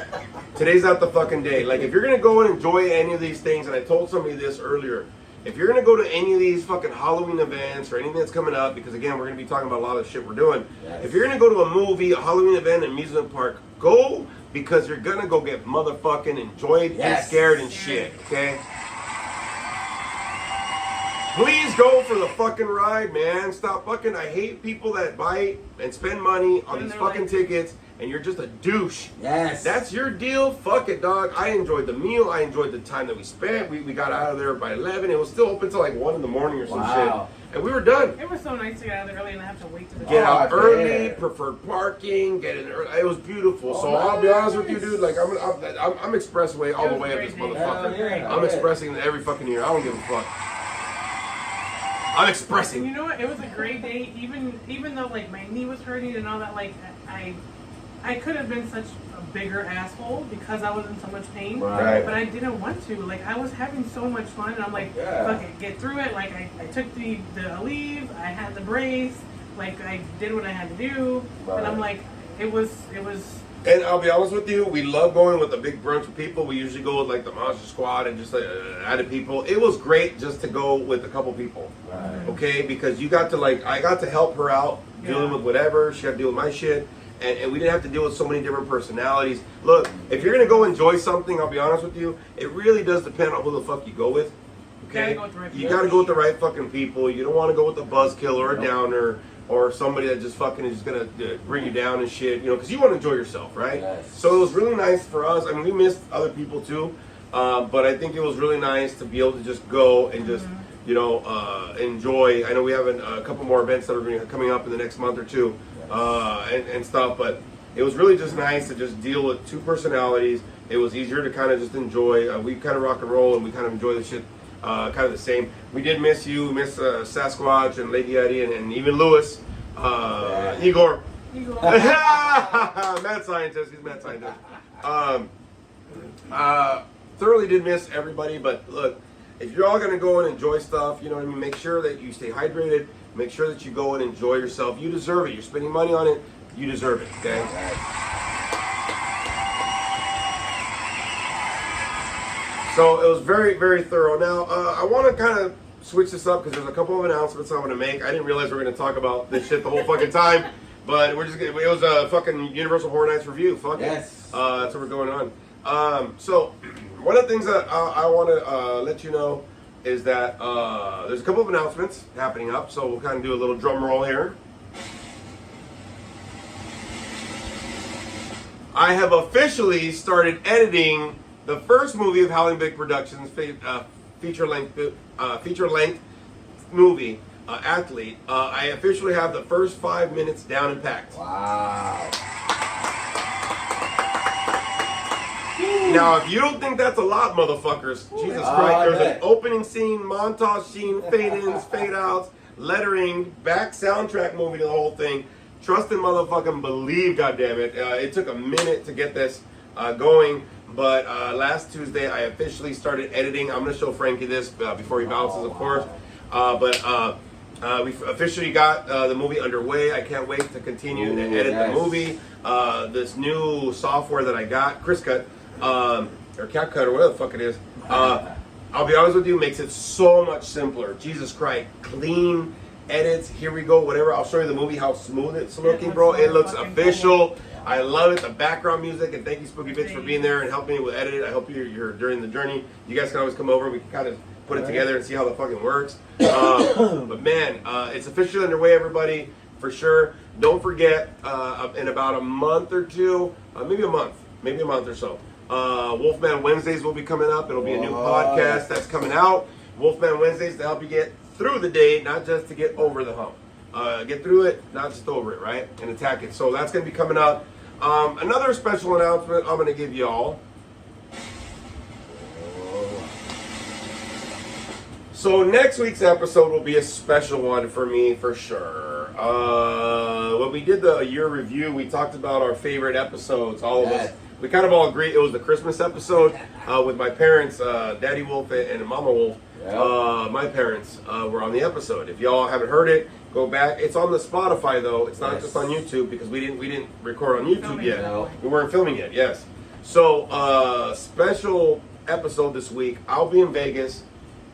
Today's not the fucking day. Like if you're gonna go and enjoy any of these things, and I told somebody this earlier. If you're gonna go to any of these fucking Halloween events or anything that's coming up, because again, we're gonna be talking about a lot of the shit we're doing. Yes. If you're gonna go to a movie, a Halloween event, an amusement park, go because you're gonna go get motherfucking enjoyed and scared and shit, okay? Please go for the fucking ride, man. Stop fucking. I hate people that buy and spend money on And these they're fucking like- tickets and you're just a douche. Yes. That's your deal. Fuck it, dog. I enjoyed the meal. I enjoyed the time that we spent. We got out of there by 11. It was still open till like 1 in the morning or some Wow. shit. And we were done. It was so nice to get out of there early and not have to wait to the Get out Oh, early, yeah. preferred parking, get in early. It was beautiful. Oh, So I'll be honest with you, nice. dude. Like I'm expressway all the way up this motherfucker. Hell yeah. I'm expressing every fucking year. I don't give a fuck. I'm And expressing. you know what? It was a great day, even though like my knee was hurting and all that. Like I could have been such a bigger asshole because I was in so much pain, Right. but I didn't want to. Like I was having so much fun, and I'm like, Yeah. fuck it, get through it. Like I took the Aleve, I had the brace, like I did what I had to do, and I'm like, it was. And I'll be honest with you, we love going with a big brunch with people. We usually go with like the Monster Squad and just added people. It was great just to go with a couple people, Right. okay? Because you got to I got to help her out dealing with whatever. She had to deal with my shit. And we didn't have to deal with so many different personalities. Look, if you're going to go enjoy something, I'll be honest with you, it really does depend on who the fuck you go with, okay? You got to go with the right fucking people. You don't want to go with a buzzkill or a downer. Or somebody that just fucking is gonna bring you down and shit, you know, because you want to enjoy yourself, right? Yes. So it was really nice for us. I mean, we missed other people too, but I think it was really nice to be able to just go and just, you know, enjoy. I know we have a couple more events that are coming up in the next month or two, and stuff. But it was really just nice to just deal with 2 personalities. It was easier to kind of just enjoy. We kind of rock and roll, and we kind of enjoy the shit. Kind of the same. We did miss you, miss Sasquatch and Lady Eddie and even Lewis, Igor. You go. Mad scientist. He's a mad scientist. Thoroughly did miss everybody, but look, if you're all gonna go and enjoy stuff, you know what I mean. Make sure that you stay hydrated. Make sure that you go and enjoy yourself. You deserve it. You're spending money on it. You deserve it. Okay. So it was very, very thorough. Now I want to kind of switch this up because there's a couple of announcements I want to make. I didn't realize we were going to talk about this shit the whole fucking time, but we're just it was a fucking Universal Horror Nights review. Fuck yes. That's what we're going on. So one of the things that I want to let you know is that there's a couple of announcements happening up. So we'll kind of do a little drum roll here. I have officially started editing the first movie of Howling Big Productions, feature length movie, Athlete. I officially have the first 5 minutes down and packed. Wow. Now, if you don't think that's a lot, motherfuckers, Jesus Christ, there's an opening scene, montage scene, fade-ins, fade-outs, lettering, back soundtrack movie to the whole thing. Trust and motherfucking believe, goddammit. It took a minute to get this going, but last Tuesday I officially started editing. I'm going to show Frankie this before he bounces, of course. We've officially got the movie underway. I can't wait to continue to edit the movie. This new software that I got, ChrisCut, or CapCut, or whatever the fuck it is. I'll be honest with you, makes it so much simpler. Jesus Christ, clean edits, here we go, whatever. I'll show you the movie, how smooth it's looking, bro. It looks official. I love it. The background music, and thank you, Spooky Bitch, for being there and helping me with edit it. I hope you're during the journey. You guys can always come over. We can kind of put it together and see how the fucking works. But man, it's officially underway, everybody, for sure. Don't forget, in about a month or two, maybe a month or so, Wolfman Wednesdays will be coming up. It'll be a new podcast that's coming out. Wolfman Wednesdays to help you get through the day, not just to get over the hump. Get through it, not just over it, right? And attack it. So that's going to be coming up. Another special announcement I'm going to give y'all. So next week's episode will be a special one for me, for sure. When we did the year review, we talked about our favorite episodes, all of us. We kind of all agreed it was the Christmas episode with my parents, Daddy Wolf and Mama Wolf. My parents were on the episode. If y'all haven't heard it, go back. It's on the Spotify though. It's not just on YouTube because we didn't record on YouTube yet. No. We weren't filming yet. Yes. So special episode this week. I'll be in Vegas,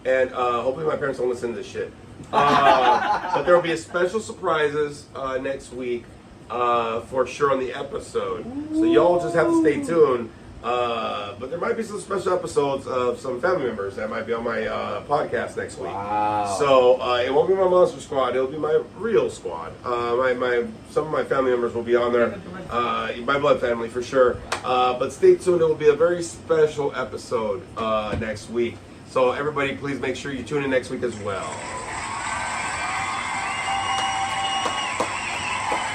and hopefully my parents don't listen to this shit. But there will be a special surprises next week for sure on the episode. So y'all just have to stay tuned. But there might be some special episodes of some family members that might be on my podcast next week. Wow. So it won't be my monster squad; it'll be my real squad. Some of my family members will be on there. My blood family for sure. But stay tuned; it will be a very special episode next week. So everybody, please make sure you tune in next week as well.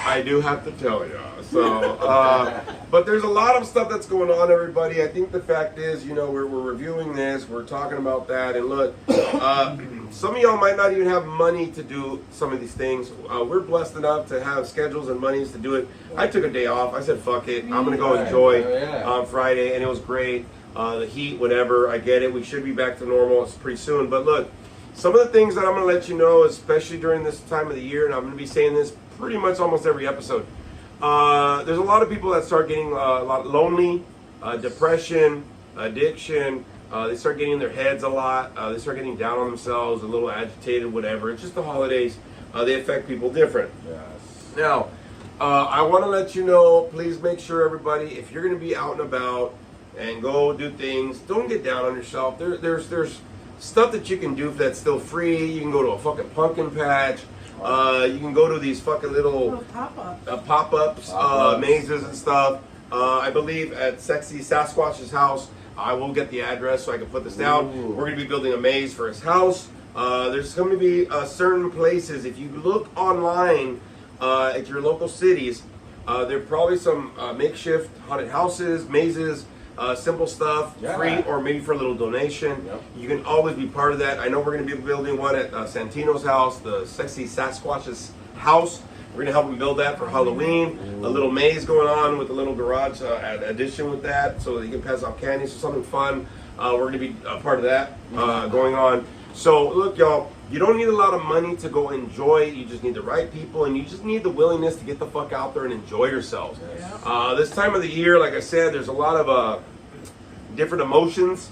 I do have to tell you. So, but there's a lot of stuff that's going on, everybody. I think the fact is, we're reviewing this, we're talking about that, and look, some of y'all might not even have money to do some of these things. We're blessed enough to have schedules and monies to do it. I took a day off. I said, fuck it. I'm going to go enjoy on Friday, and it was great. The heat, whatever, I get it. We should be back to normal. It's pretty soon. But look, some of the things that I'm going to let you know, especially during this time of the year, and I'm going to be saying this pretty much almost every episode. There's a lot of people that start getting a lot lonely, depression, addiction. They start getting in their heads a lot. They start getting down on themselves, a little agitated, whatever. It's just the holidays. They affect people different. Yes. Now, I want to let you know, please make sure, everybody, if you're going to be out and about and go do things, don't get down on yourself. There's stuff that you can do that's still free. You can go to a fucking pumpkin patch. You can go to these fucking little pop-ups, mazes and stuff. I believe at Sexy Sasquatch's house, I will get the address so I can put this down. We're going to be building a maze for his house. There's going to be certain places. If you look online at your local cities, there are probably some makeshift haunted houses, mazes, simple stuff, free or maybe for a little donation. You can always be part of that. I know we're going to be building one at Santino's house, the Sexy Sasquatch's house. We're going to help them build that for Halloween. A little maze going on with a little garage addition with that, so that you can pass out candy, so something fun. We're going to be a part of that going on. So look, y'all, you don't need a lot of money to go enjoy it. You just need the right people, and you just need the willingness to get the fuck out there and enjoy yourselves. This time of the year, like I said, there's a lot of different emotions,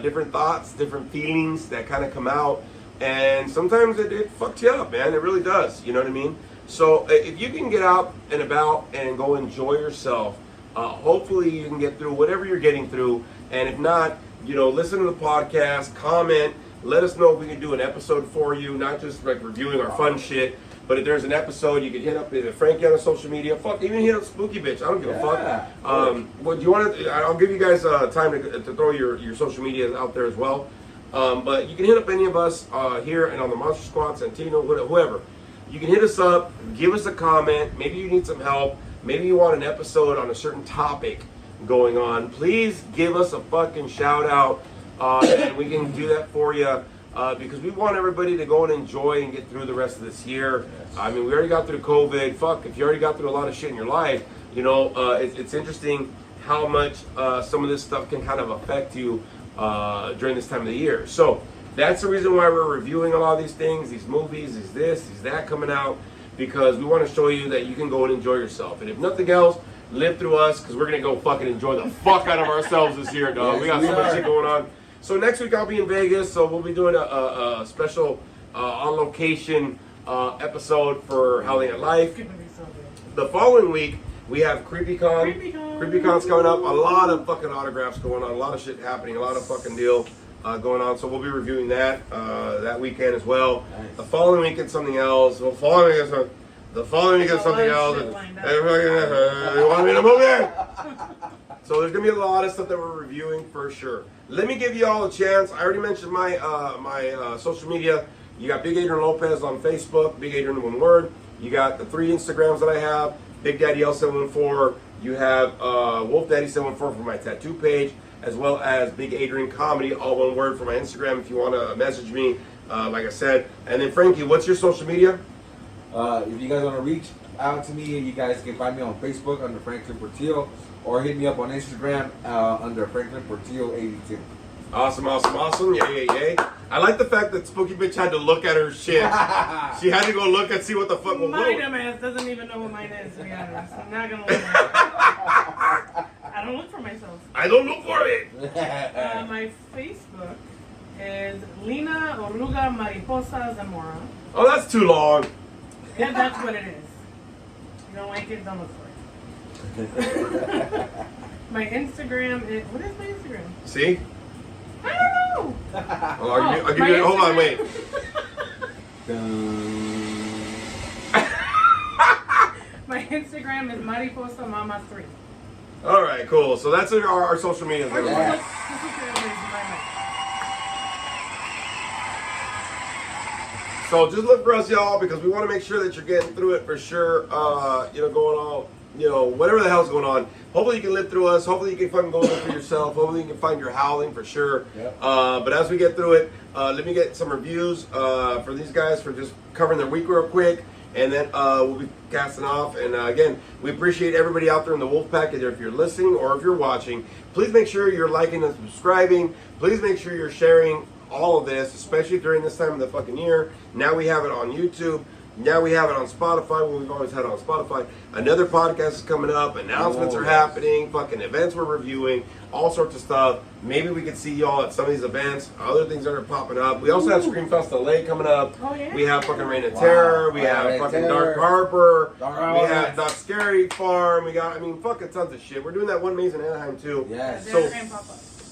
different thoughts, different feelings that kind of come out, and sometimes it fucks you up, man. It really does. You know what I mean? So if you can get out and about and go enjoy yourself, hopefully you can get through whatever you're getting through. And if not, listen to the podcast, comment, let us know if we can do an episode for you, not just like reviewing our fun shit, but if there's an episode, you can hit up Frankie on social media. Fuck, even hit up Spooky Bitch. I don't give a fuck. Well, do you want to? I'll give you guys time to throw your social media out there as well. But you can hit up any of us here and on the Monster Squad, Santino, whoever. You can hit us up, give us a comment. Maybe you need some help. Maybe you want an episode on a certain topic going on. Please give us a fucking shout out, and we can do that for you. Because we want everybody to go and enjoy and get through the rest of this year. I mean, we already got through COVID. Fuck, if you already got through a lot of shit in your life, it's interesting how much some of this stuff can kind of affect you during this time of the year. So that's the reason why we're reviewing a lot of these things, these movies, these this, these that coming out, because we want to show you that you can go and enjoy yourself. And if nothing else, live through us, because we're going to go fucking enjoy the fuck out of ourselves this year, dog. We got so much shit going on. So next week I'll be in Vegas, so we'll be doing a special on-location episode for Howling at Life. The following week, we have CreepyCon. CreepyCon's coming up. A lot of fucking autographs going on. A lot of shit happening. A lot of fucking deal going on. So we'll be reviewing that that weekend as well. Nice. The following weekend, something else. The following weekend, something else. You want me to move here? So there's gonna be a lot of stuff that we're reviewing for sure. Let me give you all a chance. I already mentioned my social media. You got Big Adrian Lopez on Facebook, Big Adrian one word. You got the 3 Instagrams that I have, Big Daddy L714. You have Wolf Daddy 714 for my tattoo page, as well as Big Adrian Comedy, all one word for my Instagram. If you want to message me, like I said. And then Frankie, what's your social media? If you guys want to reach out to me, you guys can find me on Facebook under Franklin Portillo, or hit me up on Instagram under Franklin Portillo 82. Awesome. Yay. I like the fact that Spooky Bitch had to look at her shit. She had to go look and see what the fuck was My dumbass doesn't even know what mine is, to be honest. I'm not going to look at it. I don't look for myself. I don't look for it. My Facebook is Lina Oruga Mariposa Zamora. Oh, that's too long. Yeah, that's what it is. You don't like it, don't look for it. My Instagram is... What is my Instagram? See? I don't know. I'll give you... Hold on, wait. My Instagram is Mariposa Mama 3. All right, cool. So that's our social media. So just look for us, y'all, because we want to make sure that you're getting through it for sure. Going all, whatever the hell's going on. Hopefully you can live through us. Hopefully you can fucking go there for yourself. Hopefully you can find your howling for sure. Yep. But as we get through it, let me get some reviews for these guys for just covering their week real quick. And then we'll be casting off. And again, we appreciate everybody out there in the Wolfpack, either if you're listening or if you're watching. Please make sure you're liking and subscribing. Please make sure you're sharing all of this, especially during this time of the fucking year. Now we have it on YouTube. Now we have it on Spotify. Well, we've always had it on Spotify. Another podcast is coming up. Announcements are happening. Fucking events we're reviewing. All sorts of stuff. Maybe we could see y'all at some of these events. Other things that are popping up. We also have Screamfest LA coming up. Oh, yeah. We have fucking Reign of Terror. We have fucking Dark Harbor. We have Not Scary Farm. We got, fucking tons of shit. We're doing that one maze in Anaheim too. Yes. So,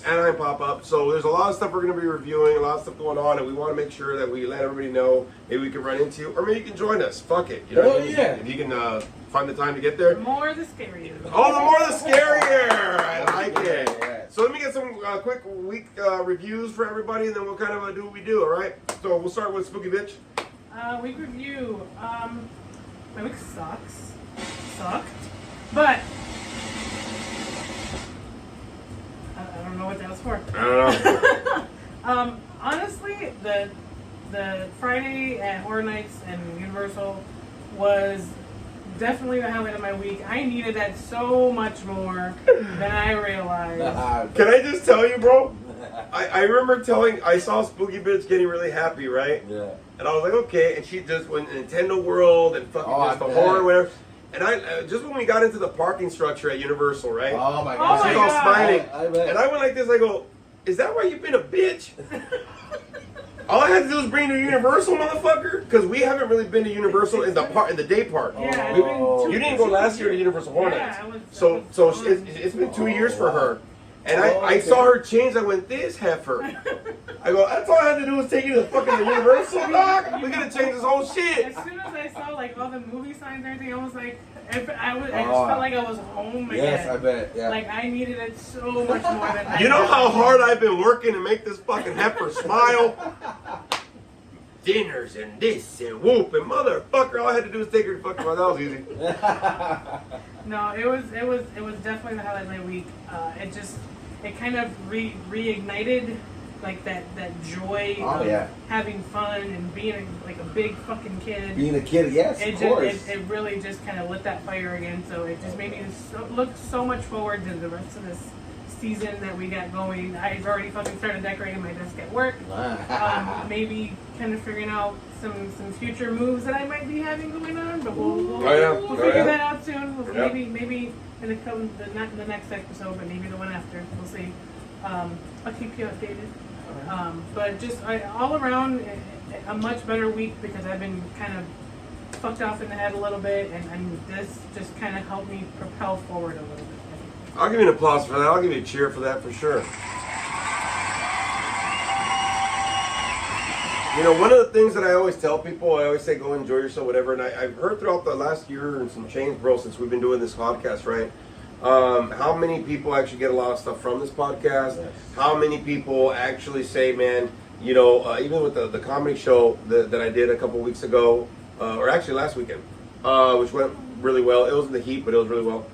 Anaheim pop-up. So there's a lot of stuff we're going to be reviewing, a lot of stuff going on, and we want to make sure that we let everybody know. Maybe we can run into you, or maybe you can join us. Fuck it. You know what I mean? Yeah. If you can find the time to get there. The more the scarier. Oh, the more the scarier. I like it. Yeah. So let me get some quick week reviews for everybody, and then we'll kind of do what we do, all right? So we'll start with Spooky Bitch. Week review. My week sucked. But... I don't know what that was for. I don't know. Honestly, the Friday at Horror Nights and Universal was definitely the highlight of my week. I needed that so much more than I realized. Can I just tell you, bro? I remember I saw Spooky Bitch getting really happy, right? Yeah. And I was like, okay. And she just went Nintendo World and fucking just the horror, whatever. And I just when we got into the parking structure at Universal, right? Oh my Oh god. my She's all God. smiling. I bet. And I went like this, I go, is that why you've been a bitch? All I had to do was bring you to Universal, motherfucker, because we haven't really been to Universal in the day part. Yeah, Oh. it's been You didn't go last year to Universal Horror Yeah, Nights. I was- So I was- it's been 2 years for wow. her. And Oh, I saw her change. I went, this heifer. I go, that's all I had to do was take you to fucking the Universal, dog. We gotta change this whole shit. As soon as I saw like all the movie signs and everything, I was like, I just Oh. felt like I was home again. Yes, I bet. Yeah. Like I needed it so much more than I You know did. how hard I've been working to make this fucking heifer smile? Dinners and this and whoop and motherfucker. All I had to do was take her to fucking. That was easy. No, it was definitely the highlight of my week. It kind of reignited like that joy Oh, of yeah. having fun and being like a big fucking kid. Being a kid, yes, It of just course. it really just kind of lit that fire again. So it just made me look so much forward to the rest of this season that we got going. I've already fucking started decorating my desk at work. Maybe kind of figuring out some future moves that I might be having going on, but we'll figure that out soon. Maybe in the next episode, but maybe the one after. We'll see. I'll keep you updated. But just all around a much better week because I've been kind of fucked off in the head a little bit, and this just kind of helped me propel forward a little bit. I'll give you an applause for that. I'll give you a cheer for that for sure. You know, one of the things that I always tell people, I always say go enjoy yourself, whatever. And I've heard throughout the last year and some change, bro, since we've been doing this podcast, right? How many people actually get a lot of stuff from this podcast? Yes. How many people actually say, man, you know, even with the comedy show that I did a couple weeks ago, or actually last weekend, which went really well. It was in the heat, but it was really well.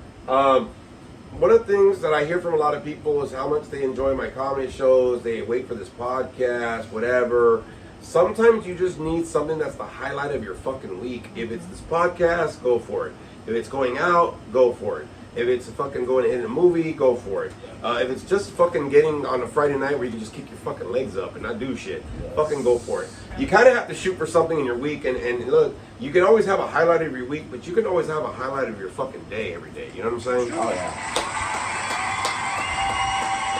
One of the things that I hear from a lot of people is how much they enjoy my comedy shows. They wait for this podcast, whatever. Sometimes you just need something that's the highlight of your fucking week. If it's this podcast, go for it. If it's going out, go for it. If it's fucking going in a movie, go for it. If it's just fucking getting on a Friday night where you can just kick your fucking legs up and not do shit, fucking go for it. You kind of have to shoot for something in your week. And look, you can always have a highlight of your week, but you can always have a highlight of your fucking day every day. You know what I'm saying? Oh yeah.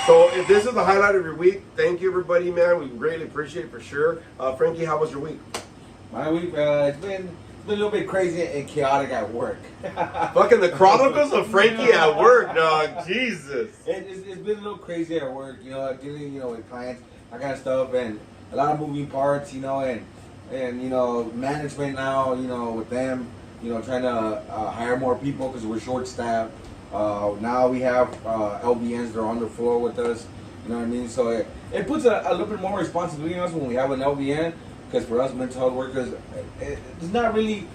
So if this is the highlight of your week, thank you everybody, man. We greatly appreciate it for sure. Frankie, how was your week? My week, it's been a little bit crazy and chaotic at work. Fucking the Chronicles of Frankie at work, dog. Jesus. It's been a little crazy at work, you know, dealing, you know, with clients, that kind of stuff, and a lot of moving parts, you know, and you know, management now, you know, with them, you know, trying to hire more people because we're short staffed. Now we have LBNs that are on the floor with us, you know what I mean? So it puts a little bit more responsibility on us when we have an LBN, because for us mental health workers, it's not really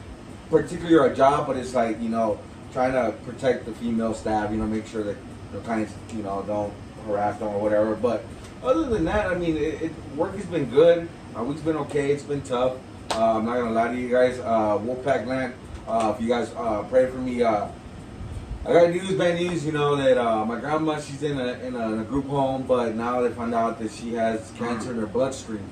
particularly a job, but it's like, you know, trying to protect the female staff, you know, make sure that the clients, you know, don't harass them or whatever. But other than that, I mean, work has been good. My week's been okay. It's been tough. I'm not gonna lie to you guys. Wolfpack Land, if you guys pray for me, I got bad news, you know, that my grandma, she's in a group home, but now they found out that she has cancer in her bloodstream.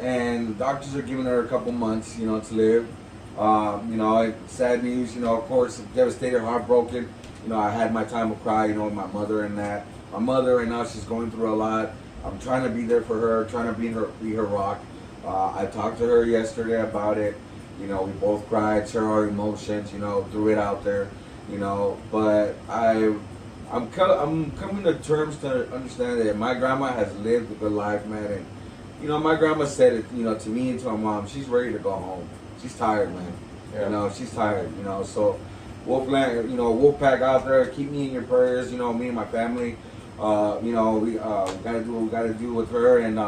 And the doctors are giving her a couple months, you know, to live. You know, sad news, you know, of course, devastated, heartbroken. You know, I had my time of cry, you know, with my mother and that. My mother right now, she's going through a lot. I'm trying to be there for her, trying to be her rock. I talked to her yesterday about it. You know, we both cried, shared our emotions, you know, threw it out there, you know. But I'm coming to terms to understand that my grandma has lived a good life, man. And, you know, my grandma said it, you know, to me and to my mom, she's ready to go home. She's tired, man. Yeah. You know, she's tired, you know. So, Wolfland, you know, Wolfpack out there, keep me in your prayers, you know, me and my family. You know, we gotta do what we gotta do with her, and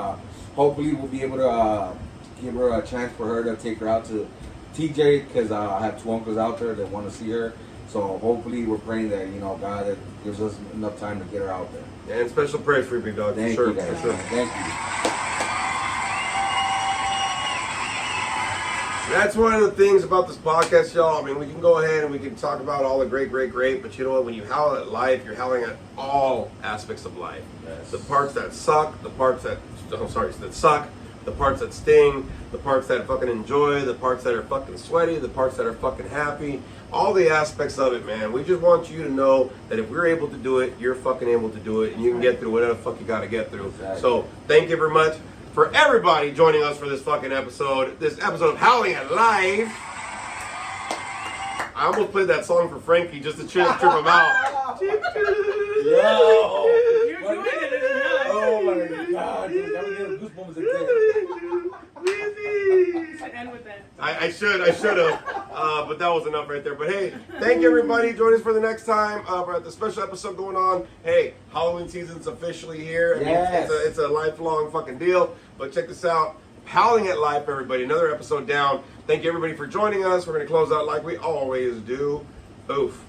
hopefully we'll be able to give her a chance for her to take her out to TJ, because I have two uncles out there that want to see her. So hopefully we're praying that, you know, God that gives us enough time to get her out there. And special prayers for you, big dog. Thank for sure, you, guys. for sure. Thank you. That's one of the things about this podcast, y'all. I mean, we can go ahead and we can talk about all the great, but you know what? When you howl at life, you're howling at all aspects of life. Yes. The parts that suck, that suck, the parts that sting, the parts that fucking enjoy, the parts that are fucking sweaty, the parts that are fucking happy, all the aspects of it, man. We just want you to know that if we're able to do it, you're fucking able to do it, and you can get through whatever the fuck you gotta get through. Exactly. So, thank you very much for everybody joining us for this fucking episode. This episode of Howling at Life. I almost played that song for Frankie just to trip him out. Yo! You're doing it in real life. Oh my god, dude, that was getting goosebumps again. End with that. I should have, but that was enough right there. But hey, thank you everybody. Join us for the next time. We're at the special episode going on. Hey, Halloween season's officially here. I mean, Yes. it's a lifelong fucking deal. But check this out. Howling at Life, everybody. Another episode down. Thank you everybody for joining us. We're going to close out like we always do. Oof.